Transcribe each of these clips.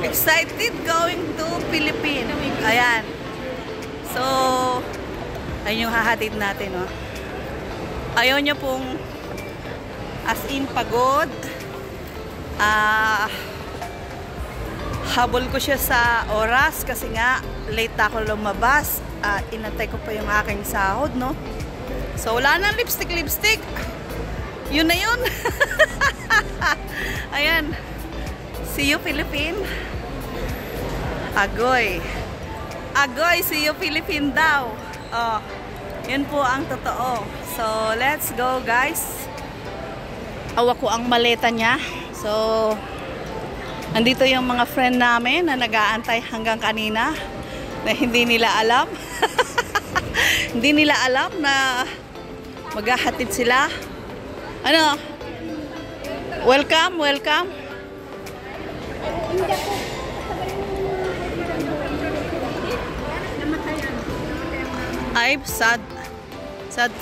Excited going to Philippines. Ayan. So, ayun yung hahatid natin, no? Ayaw niya pong as in pagod. Habol ko siya sa oras kasi nga late ako lumabas. Inantay ko pa yung aking sahod, no? So, wala nang lipstick. Yun na yun. Ayan. See you, Philippines. Agoy. See you, Philippines daw. Oh, yun po ang totoo. So, let's go, guys. Awa ko ang maleta niya. So, andito yung mga friend namin na nag-aantay hanggang kanina na hindi nila alam. Hindi nila alam na maghahatid sila. Ano? Welcome. Ay, sad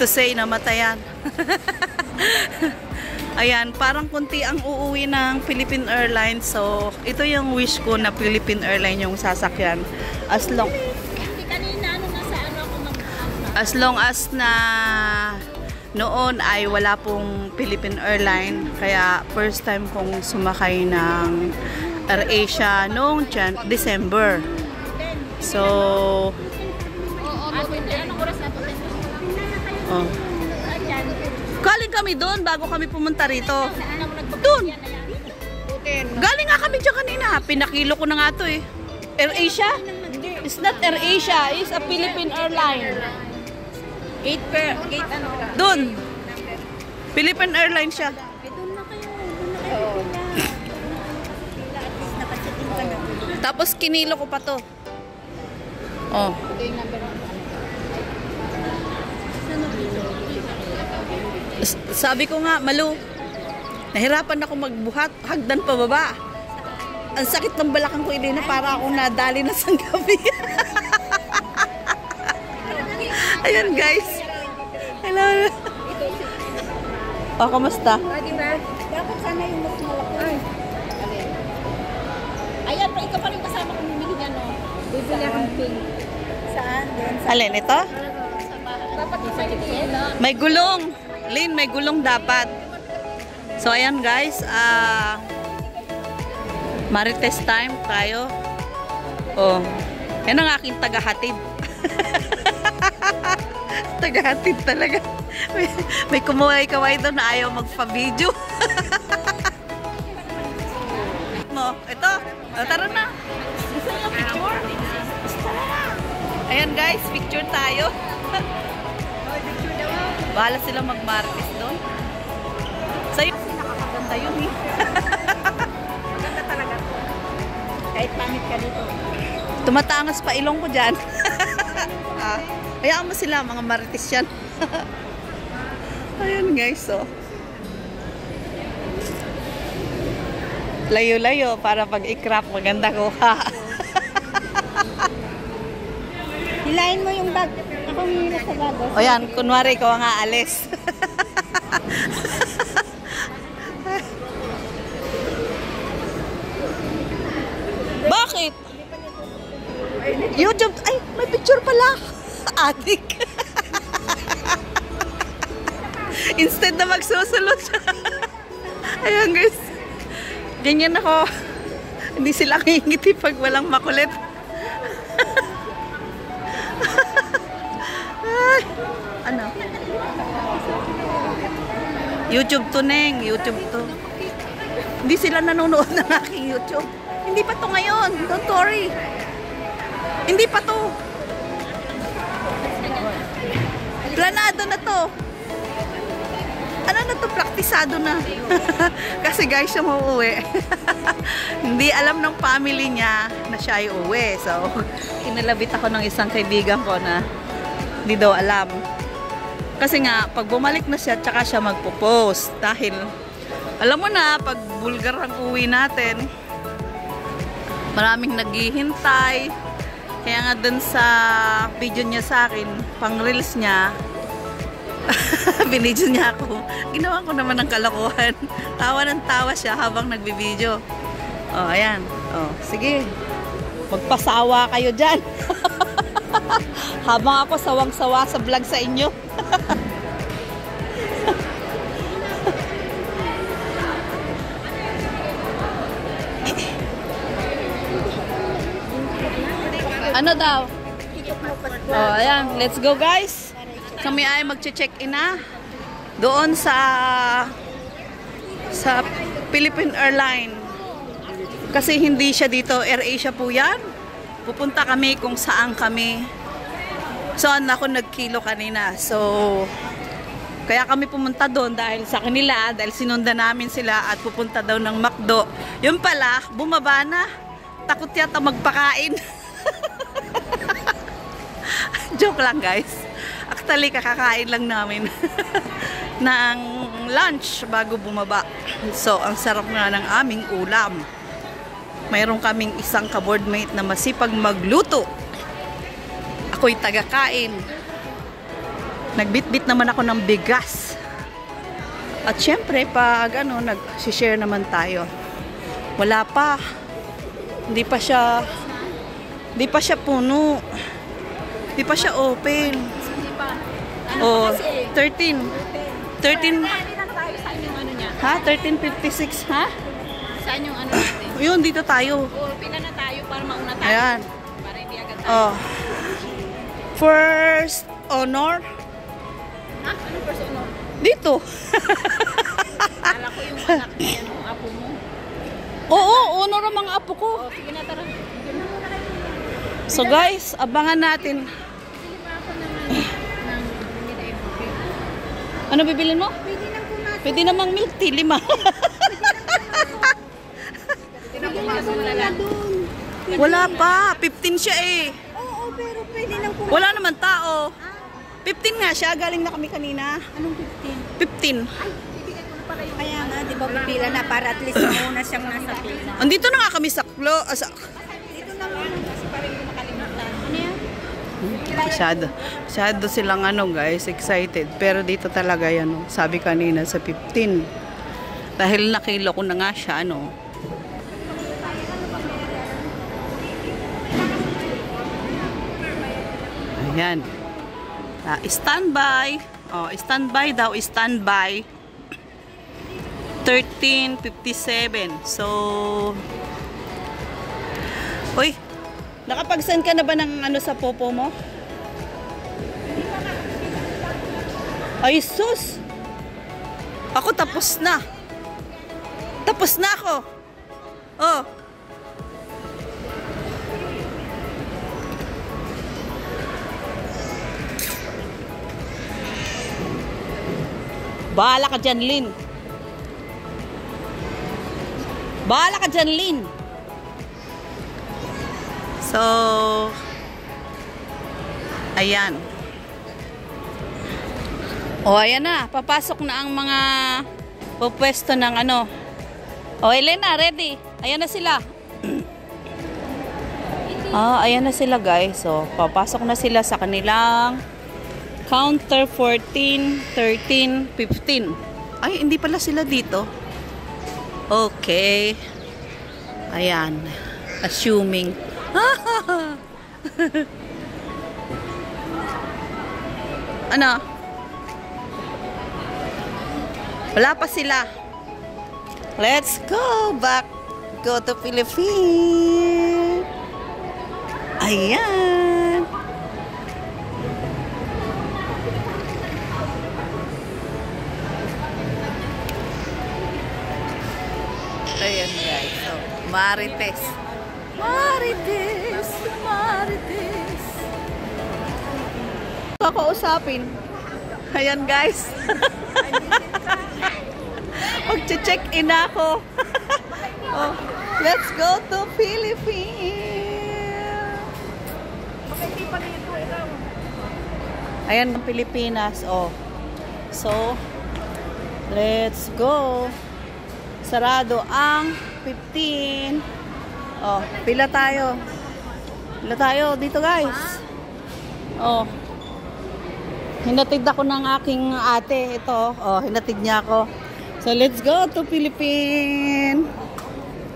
to say, namatayan. Ayan, parang kunti ang uuwi ng Philippine Airlines. So, ito yung wish ko na Philippine Airlines yung sasakyan. As long as na noon ay wala pong Philippine Airlines. Kaya first time kong sumakay ng AirAsia noong December. So, oh. Galing kami doon bago kami pumunta rito. Doon. Galing nga kami dyan kanina. Pinakilo ko na nga to eh. AirAsia? It's not AirAsia. It's a Philippine Airline. Gate ano? Doon. Philippine Airline siya. Doon na kayo. Tapos kinilo ko pa to. Oh. Sabi ko nga, Malu, nahirapan ako magbuhat, hagdan pa baba. Ang sakit ng balakang ko, hindi na para akong nadali na sanggabi. Ayan guys. Hello. O, kamusta? Diba? Dapat sana yung mas malaki. Ayan, ikaw pa rin kasama kong bumili niya, no? Bibili akong pink. Saan? Alin, ito? Dapat isa yung May gulong. Lynn, may gulong dapat. So, ayan guys. Marites time tayo. Oh. Yan ang aking tagahatid. Tagahatid talaga. May kumuhay-kaway doon na ayaw magpa-video. Mo, ito. Tara na. Gusto niyo picture? Ayan guys, picture tayo. Bahala sila mag-marites doon. Sa'yo, nakakaganda yun eh. Maganda talaga. Kahit pangit ka dito. Tumatangas pa ilong ko dyan. Hayaan mo sila, mga marites yan. Ayan guys, oh. Layo-layo para pag i-crop maganda ko. Hilahin mo yung bag. Ako hirap sa bag. O yan, kunwari ko ang aalis. Bakit? YouTube, ay, may picture pala. Adik. Instead na magsusulot siya. Ayan guys. Ganyan ako. Hindi sila ngingiti pag walang makulit. Ay, ano? YouTube to, Neng. YouTube to. Hindi sila nanonood ng aking YouTube. Hindi pa to ngayon. Don't worry. Hindi pa to. Planado na to. Ano na to? Praktisado na. Kasi guys, siya mauuwi. Hindi alam ng family niya na siya ay uwi. So, kinalabit ako ng isang kaibigan ko na hindi daw alam. Kasi nga, pag bumalik na siya, tsaka siya magpo-post. Dahil, alam mo na, pag bulgar ang uwi natin, maraming naghihintay. Kaya nga dun sa video niya sa akin, pang reels niya, binidyo niya ako. Ginawa ko naman ng kalokohan. Tawa ng tawa siya habang nagbibideo. Oh, ayan. Oh, sige. Magpasawa kayo dyan. Habang ako sawang-sawa sa vlog sa inyo. Ano daw? Oh, ayan. Let's go, guys. Kami ay magche-check-in na doon sa Philippine Airlines. Kasi hindi siya dito, AirAsia po yan. Pupunta kami kung saan kami. Saan ako nagkilo kanina. So, kaya kami pumunta doon dahil sa kanila, dahil sinundan namin sila at pupunta daw ng McDo. Yun pala, bumaba na. Takot yata magpakain. Joke lang, guys. Actually, kakakain lang namin ng lunch bago bumaba. So, ang sarap nga ng aming ulam. Mayroon kaming isang ka-boardmate na masipag magluto. Ako'y taga-kain. Nagbitbit naman ako ng bigas. At syempre, pag nag-share naman tayo. Wala pa. Hindi pa siya puno. Hindi pa siya open. Oh, 13. 13. Ha? 13:56, ha? Saan yung ano natin? Yun, dito tayo. Oo, pina na tayo para mauna tayo. Ayan. Para hindi agad tayo. Oh. First honor. Ha? Anong first honor? Dito. Kala ko yung anak niya, yung apo mo. Oo, honor ang mga apo ko. Oo, sige na, tara. So guys, abangan natin. Bili pa ako ng Ano bibilin mo? Pwede lang po natin. Pwede namang milk tea, 5. Wala pa. 15 siya eh. Oo, pero pwede lang po. Wala naman tao. 15 nga siya. Galing na kami kanina. Anong 15. 15? Kaya nga, di ba pipila na para at least muna siyang nasa pila. Andito na nga kami sa Dito na muna kasi para hindi makalimutan. Ano yan? Masyado silang guys, excited. Pero dito talaga yan. Sabi kanina sa 15. Dahil nakilo ko na nga siya. Ayan. Standby. Oh, standby daw. Standby. 13:57. So, uy, nakapag-send ka na ba ng sa popo mo? Ay, sus! Ako tapos na. Tapos na ako. Oh. Bahala ka dyan, Lynn. Bahala ka dyan, Lynn. So, ayan. O, ayan na. Papasok na ang mga pupwesto ng O, Elena, ready. Ayan na sila. Ayan na sila, guys. So, papasok na sila sa kanilang counter 14, 13, 15. Ay, hindi pala sila dito. Okay. Ayan. Assuming. Ano? Wala pa sila. Let's go back. Go to Philippines. Ayan. Ayan guys. So, Marites. Marites. Marites. Kakausapin. Ayan guys. Mag-check-in ako. Oh, let's go to Philippines. Ayan ang Pilipinas. Oh. So, let's go. Sarado ang 15. Oh, pila tayo. Pila tayo dito, guys. Oh. Hinatid ako ng aking ate. Ito. Oh, hinatid niya ako. So, let's go to Philippines.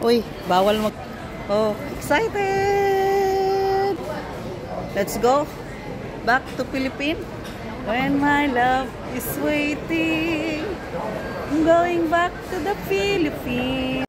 Uy, bawal mag... Oh, excited! Let's go back to Philippines. When my love is waiting, I'm going back to the Philippines.